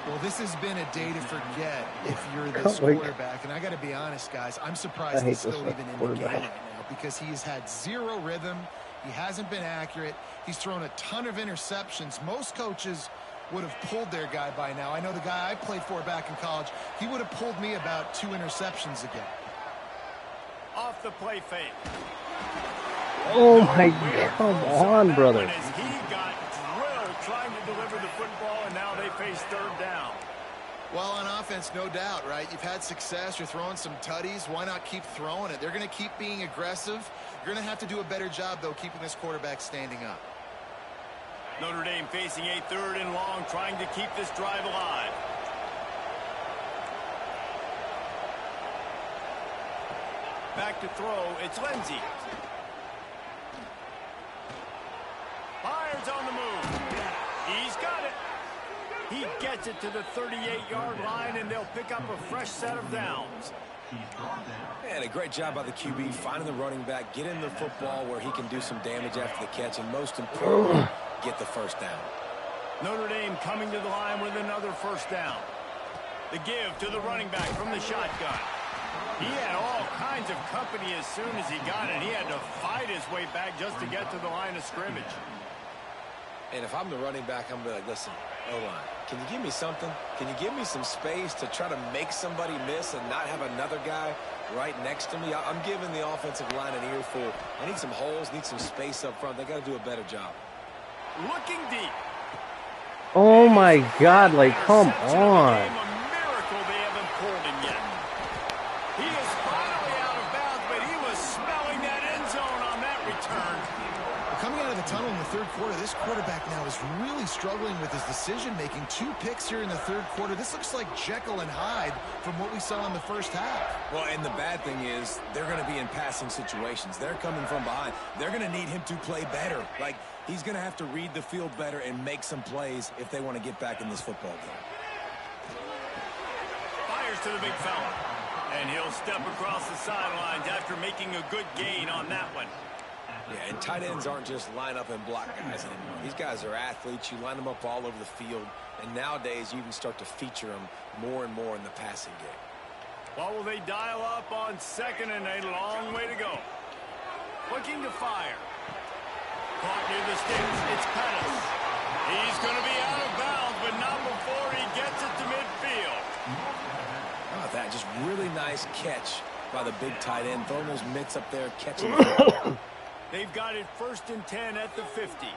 Well, this has been a day to forget if you're this quarterback. And I got to be honest, guys, I'm surprised he's still even in the game right now because he has had zero rhythm. He hasn't been accurate. He's thrown a ton of interceptions. Most coaches would have pulled their guy by now. I know the guy I played for back in college, he would have pulled me about 2 interceptions again.
Off the play fake.
Oh my God, come on, brother.
As he got drilled trying to deliver the football, and now they face third down.
Well, on offense, no doubt, right? You've had success. You're throwing some tutties. Why not keep throwing it? They're going to keep being aggressive. You're going to have to do a better job, though, keeping this quarterback standing up.
Notre Dame facing a 3rd and long, trying to keep this drive alive. Back to throw, it's Lindsey. Fires on the move. He's got it. He gets it to the 38-yard line, and they'll pick up a fresh set of downs.
And a great job by the QB, finding the running back, getting the football where he can do some damage after the catch, and most importantly, get the first down.
Notre Dame coming to the line with another first down. The give to the running back from the shotgun. He had all kinds of company as soon as he got it. He had to fight his way back just to get to the line of scrimmage.
And if I'm the running back, I'm going to be like, listen, O-line, can you give me something? Can you give me some space to try to make somebody miss and not have another guy right next to me? I'm giving the offensive line an earful. I need some holes, need some space up front. They got to do a better job.
looking deep.
Oh my God, like, come
Interception of the
on.
game, a miracle they haven't pulled him yet. He is finally out of bounds, but he was smelling that end zone on that return.
Coming out of the tunnel in the third quarter, this quarterback now is really struggling with his decision-making. 2 picks here in the third quarter. This looks like Jekyll and Hyde from what we saw in the first half.
Well, and the bad thing is they're going to be in passing situations. They're coming from behind. They're going to need him to play better. Like, he's going to have to read the field better and make some plays if they want to get back in this football game.
Fires to the big fella. And he'll step across the sidelines after making a good gain on that one.
Yeah, and tight ends aren't just line up and block guys anymore. These guys are athletes. You line them up all over the field. And nowadays, you can start to feature them more and more in the passing game.
What will they dial up on second and a long way to go? Looking to fire. Caught near the sticks. It's Pettis. He's going to be out of bounds, but not before he gets it to midfield.
How about that? Just really nice catch by the big tight end. Throwing those mitts up there, catching it.
They've got it 1st and 10 at the 50.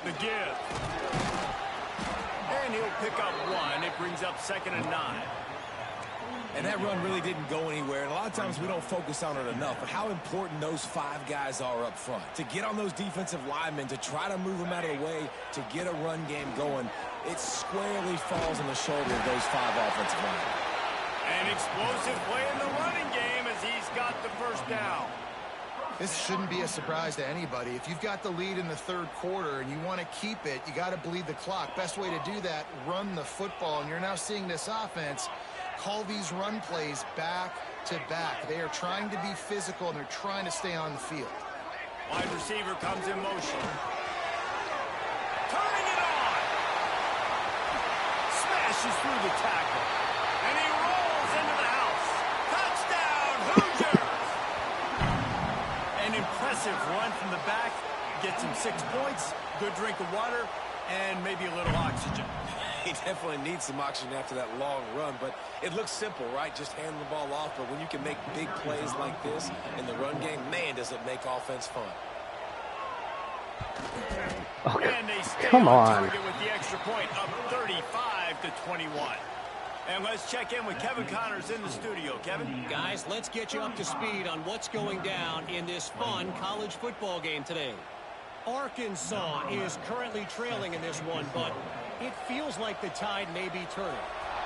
The give. And he'll pick up 1. It brings up 2nd and 9.
And that run really didn't go anywhere. And a lot of times we don't focus on it enough. But how important those 5 guys are up front. To get on those defensive linemen, to try to move them out of the way, to get a run game going. It squarely falls on the shoulder of those 5 offensive linemen.
An explosive play in the running game as he's got the first down.
This shouldn't be a surprise to anybody. If you've got the lead in the third quarter and you want to keep it, you got to bleed the clock. Best way to do that, run the football. And you're now seeing this offense call these run plays back to back. They are trying to be physical, and they're trying to stay on the field.
Wide receiver comes in motion. Turning it on. Smashes through the tackle. And he rolls into the house. Touchdown, Hoosiers! An impressive run from the back. Gets him 6 points, good drink of water, and maybe a little oxygen.
He definitely needs some oxygen after that long run, but it looks simple, right? Just handing the ball off, but when you can make big plays like this in the run game, man, does it make offense fun.
Okay.
And they stay
Come on.
target with the extra point, up 35-21. And let's check in with Kevin Connors in the studio. Kevin?
Guys, let's get you up to speed on what's going down in this fun college football game today. Arkansas is currently trailing in this one, but it feels like the tide may be turning.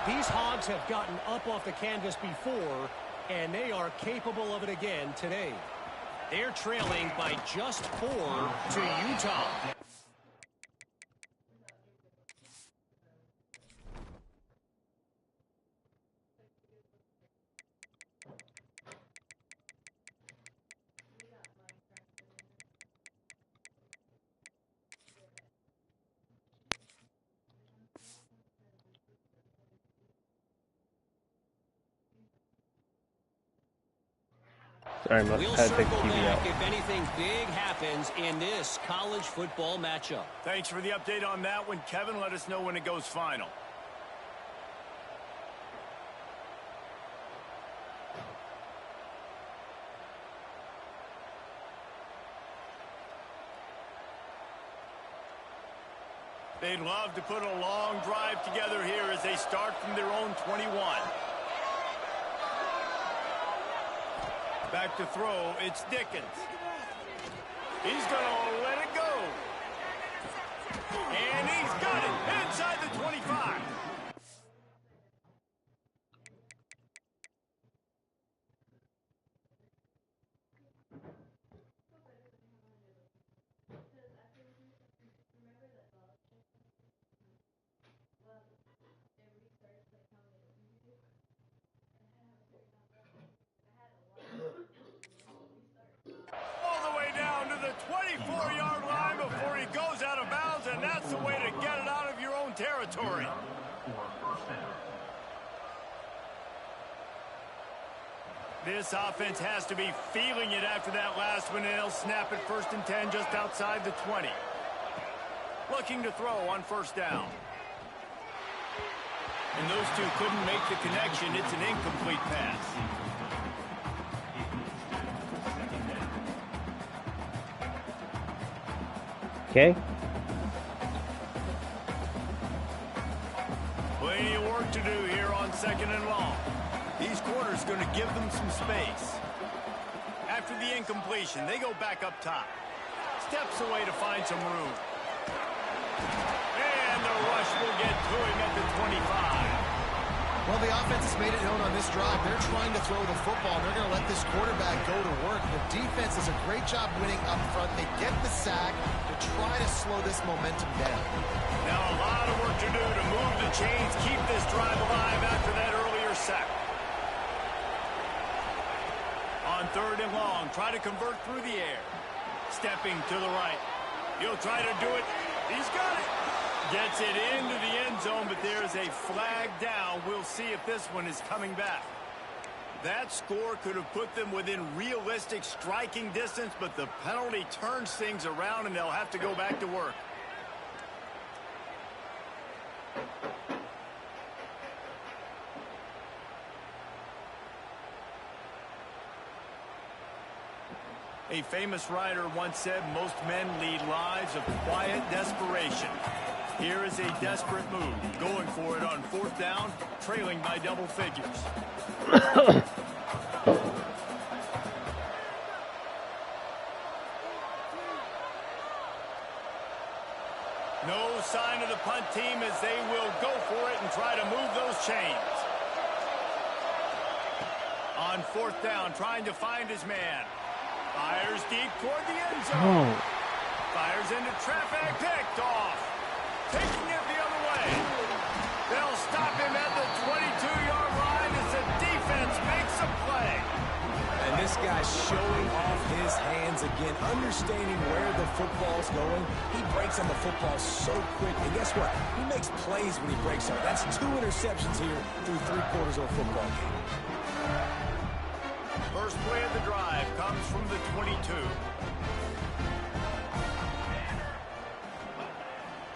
These Hogs have gotten up off the canvas before, and they are capable of it again today. They're trailing by just 4 to Utah.
Sorry, I
We'll
had to take
circle
the TV
back
out.
if anything big happens in this college football matchup.
Thanks for the update on that one, Kevin. Let us know when it goes final. They'd love to put a long drive together here as they start from their own 21. Back to throw, it's Dickens. He's going to let it go. And he's got it inside the 25. All the way down to the 24-yard line before he goes out of bounds, and that's the way to get it out of your own territory. This offense has to be feeling it after that last one, and they'll snap it 1st and 10 just outside the 20. Looking to throw on 1st down. And those two couldn't make the connection. It's an incomplete pass.
Okay.
Plenty of work to do here on 2nd and long. These corners going to give them some space. After the incompletion, they go back up top. Steps away to find some room. And the rush will get to him at the 25.
Well, the offense has made it known on this drive. They're trying to throw the football. They're going to let this quarterback go to work. The defense does a great job winning up front. They get the sack to try to slow this momentum down.
Now a lot of work to do to move the chains, keep this drive alive after that earlier sack. On 3rd and long, try to convert through the air. Stepping to the right. He'll try to do it. He's got it. Gets it into the end zone, but there's a flag down. We'll see if this one is coming back. That score could have put them within realistic striking distance, but the penalty turns things around, and they'll have to go back to work. A famous writer once said, most men lead lives of quiet desperation. Here is a desperate move, going for it on 4th down, trailing by double figures. No sign of the punt team as they will go for it and try to move those chains. On 4th down, trying to find his man. Fires deep toward the end zone. Fires into traffic, picked off. Taking it the other way. They'll stop him at the 22-yard line as the defense makes a play.
And this guy's showing off his hands again, understanding where the football's going. He breaks on the football so quick. And guess what? He makes plays when he breaks on it. That's 2 interceptions here through 3/4 of a football game.
First play of the drive comes from the 22.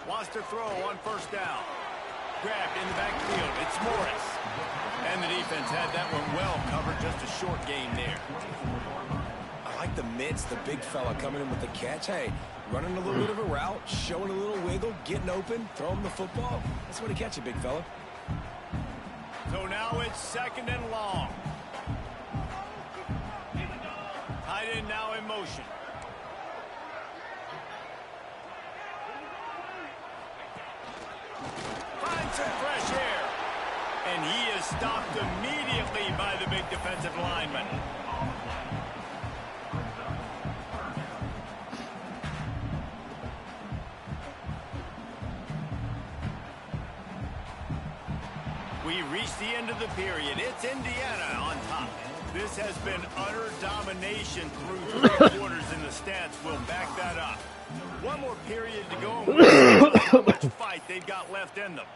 Wants to throw on 1st down. Grabbed in the backfield. It's Morris. And the defense had that one well covered. Just a short gain there.
I like the mitts, the big fella coming in with the catch. Hey, running a little bit of a route, showing a little wiggle, getting open, throwing the football. That's what he catch it, big fella.
So now it's 2nd and long. Tight end now in motion. Finds some fresh air. And he is stopped immediately by the big defensive lineman. We reach the end of the period. It's Indiana on top. This has been utter domination through 3 quarters, and the stats will back that up. One more period to go, and we'll see how much fight they've got left in them.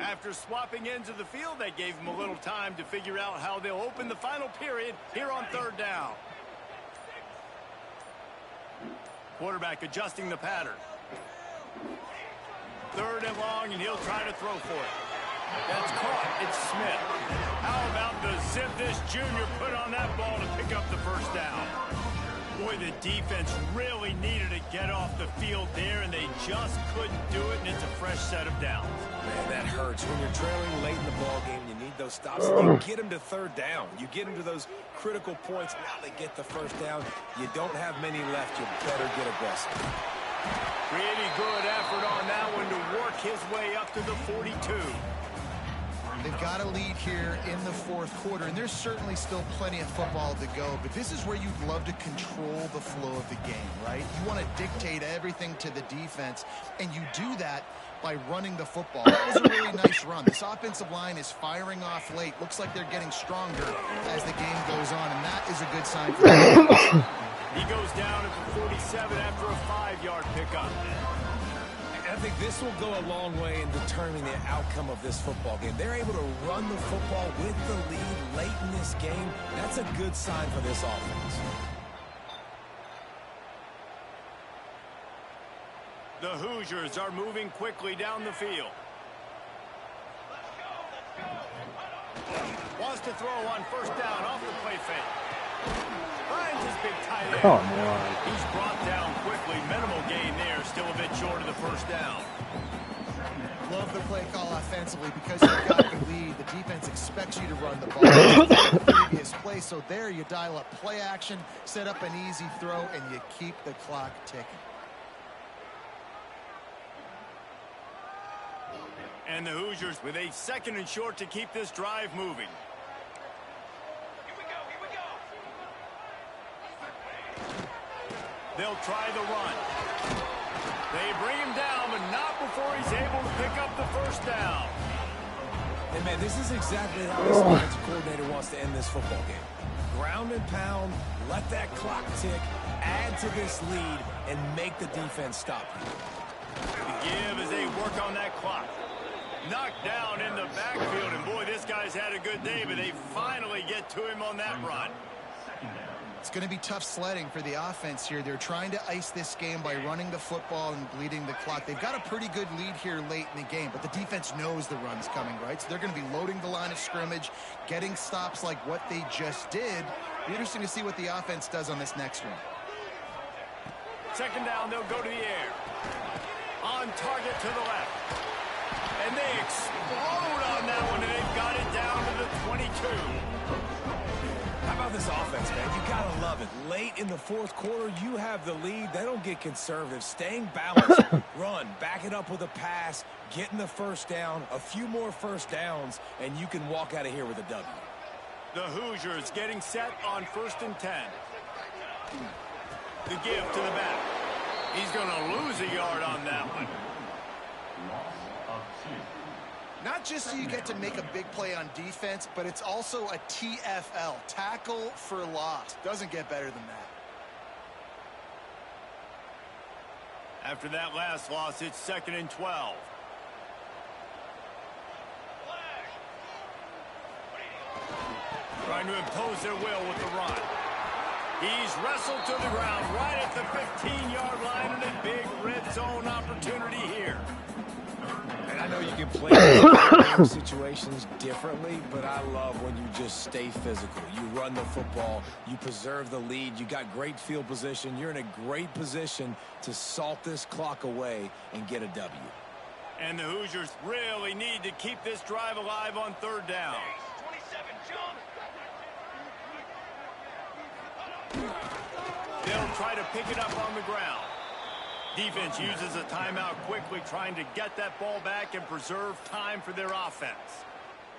After swapping ends of the field, they gave them a little time to figure out how they'll open the final period here on 3rd down. Quarterback adjusting the pattern. 3rd and long, and he'll try to throw for it. That's caught. It's Smith. How about the zip this junior put on that ball to pick up the 1st down? Boy, the defense really needed to get off the field there, and they just couldn't do it, and it's a fresh set of downs.
Man, that hurts. When you're trailing late in the ball game, you need those stops. You get them to 3rd down. You get them to those critical points. Now they get the 1st down. You don't have many left. You better get aggressive.
Pretty good effort on that one to work his way up to the 42.
They've got a lead here in the 4th quarter, and there's certainly still plenty of football to go, but this is where you'd love to control the flow of the game, right? You want to dictate everything to the defense, and you do that by running the football. That was a really nice run. This offensive line is firing off late. Looks like they're getting stronger as the game goes on, and that is a good sign for them.
He goes down at the 47 after a 5-yard pickup.
I think this will go a long way in determining the outcome of this football game. They're able to run the football with the lead late in this game. That's a good sign for this offense.
The Hoosiers are moving quickly down the field. Wants to throw on first down off the play fake. Finds his big tight end.
Come on.
He's brought down quickly. Minimal gain there. Still a bit short of the first down.
Love the play call offensively because you've got the lead. The defense expects you to run the ball in the previous play. So there you dial up play action, set up an easy throw, and you keep the clock ticking.
And the Hoosiers with a 2nd and short to keep this drive moving. They'll try the run. They bring him down, but not before he's able to pick up the first down.
And, man, this is exactly how this offensive coordinator wants to end this football game. Ground and pound, let that clock tick, add to this lead, and make the defense stop you.
The give as they work on that clock. Knocked down in the backfield, and boy, this guy's had a good day, but they finally get to him on that run.
It's going to be tough sledding for the offense here. They're trying to ice this game by running the football and bleeding the clock. They've got a pretty good lead here late in the game, but the defense knows the run's coming, right? So they're going to be loading the line of scrimmage, getting stops like what they just did. Be interesting to see what the offense does on this next one.
2nd down, they'll go to the air. On target to the left. And they explode on that one, and they've got it down to the 22.
How about this offense, man? You got to love it. Late in the 4th quarter, you have the lead. They don't get conservative. Staying balanced, run, back it up with a pass, getting the first down, a few more first downs, and you can walk out of here with a W.
The Hoosiers getting set on 1st and 10. The give to the back. He's going to lose a yard on that one.
Not just so you get to make a big play on defense, but it's also a TFL, tackle for loss. Doesn't get better than that.
After that last loss, it's 2nd and 12. Trying to impose their will with the run. He's wrestled to the ground right at the 15-yard line, and a big red zone opportunity here.
And I know you can play situations differently, but I love when you just stay physical. You run the football, you preserve the lead, you got great field position, you're in a great position to salt this clock away and get a W.
And the Hoosiers really need to keep this drive alive on 3rd down. They'll try to pick it up on the ground. Defense uses a timeout quickly, trying to get that ball back and preserve time for their offense.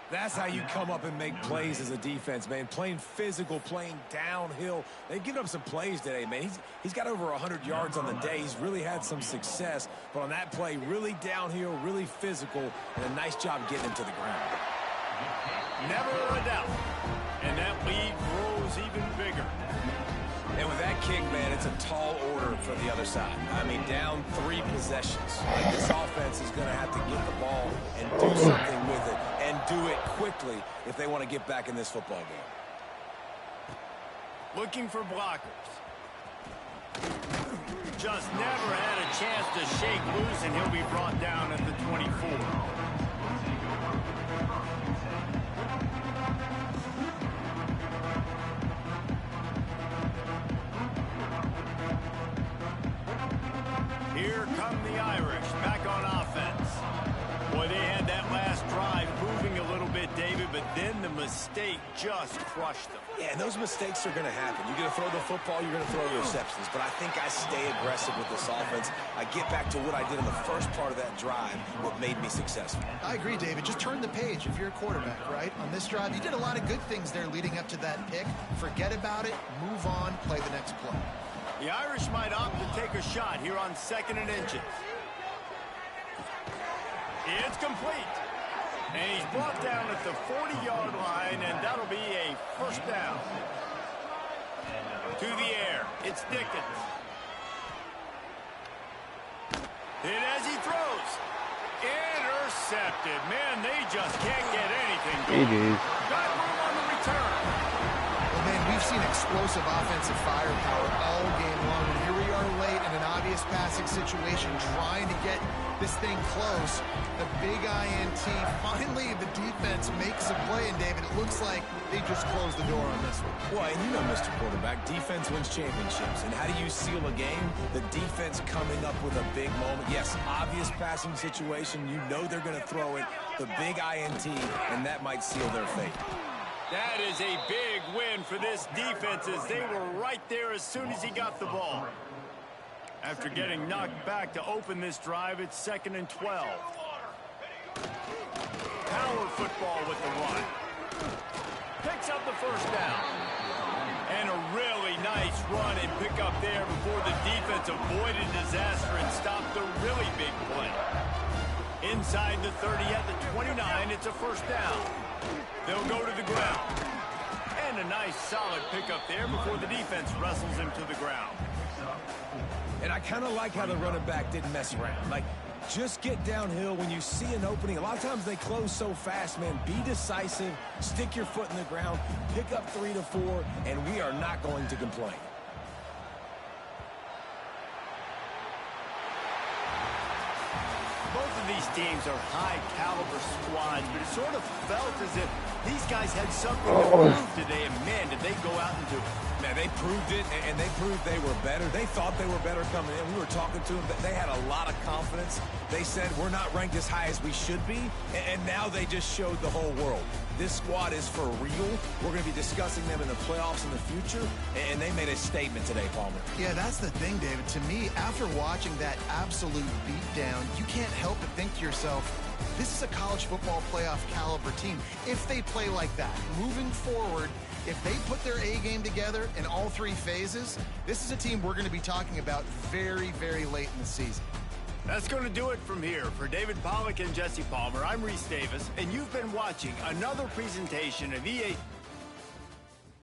That's how you come up and make plays as a defense, man. Playing physical, playing downhill. They've given up some plays today, man. He's got over 100 yards on the day. He's really had some success. But on that play, really downhill, really physical, and a nice job getting him to the ground.
Never a doubt. And that lead grows even bigger.
And with that kick, man, it's a tall order for the other side. I mean, down 3 possessions. Like, this offense is going to have to get the ball and do something with it, and do it quickly if they want to get back in this football game.
Looking for blockers. Just never had a chance to shake loose, and he'll be brought down at the 24. Here come the Irish back on offense. Boy, they had that last drive moving a little bit, David, but then the mistake just crushed them.
Yeah, and those mistakes are going to happen. You're going to throw the football, you're going to throw interceptions. But I think I stay aggressive with this offense. I get back to what I did in the first part of that drive, what made me successful.
I agree, David. Just turn the page if you're a quarterback, right? On this drive, you did a lot of good things there leading up to that pick. Forget about it, move on, play the next play.
The Irish might opt to take a shot here on 2nd and inches. It's complete. And he's brought down at the 40-yard line, and that'll be a first down. To the air, it's Dickens. And as he throws, intercepted. Man, they just can't get anything going.
GG's.
Got room on the return.
Well, man, we've seen explosive offensive firepower all game long, and here we are late in an obvious passing situation trying to get this thing close. The big INT, finally the defense makes a play, and David, it looks like they just closed the door on this one.
Well, and you know, Mr. Quarterback, defense wins championships. And how do you seal a game? The defense coming up with a big moment. Yes, obvious passing situation. You know they're going to throw it. The big INT, and that might seal their fate.
That is a big win for this defense, as they were right there as soon as he got the ball. After getting knocked back to open this drive, it's 2nd and 12. Power football with the run. Picks up the first down. And a really nice run and pick up there before the defense avoided disaster and stopped a really big play. Inside the 30 at the 29, it's a first down. They'll go to the ground. And a nice solid pickup there before the defense wrestles him to the ground.
And I kind of like how the running back didn't mess around. Like, just get downhill when you see an opening. A lot of times they close so fast, man. Be decisive, stick your foot in the ground, pick up 3 to 4, and we are not going to complain.
Both of these teams are high-caliber squads, but it sort of felt as if these guys had something to prove today, and man, did they go out and do it.
Man, they proved it, and they proved they were better. They thought they were better coming in. We were talking to them. They had a lot of confidence. They said, we're not ranked as high as we should be, and now they just showed the whole world. This squad is for real. We're going to be discussing them in the playoffs in the future, and they made a statement today, Palmer.
Yeah, that's the thing, David. To me, after watching that absolute beatdown, you can't help but think to yourself, this is a college football playoff caliber team. If they play like that, moving forward, if they put their A game together in all 3 phases, this is a team we're going to be talking about very, very late in the season.
That's going to do it from here. For David Pollack and Jesse Palmer, I'm Reese Davis, and you've been watching another presentation of EA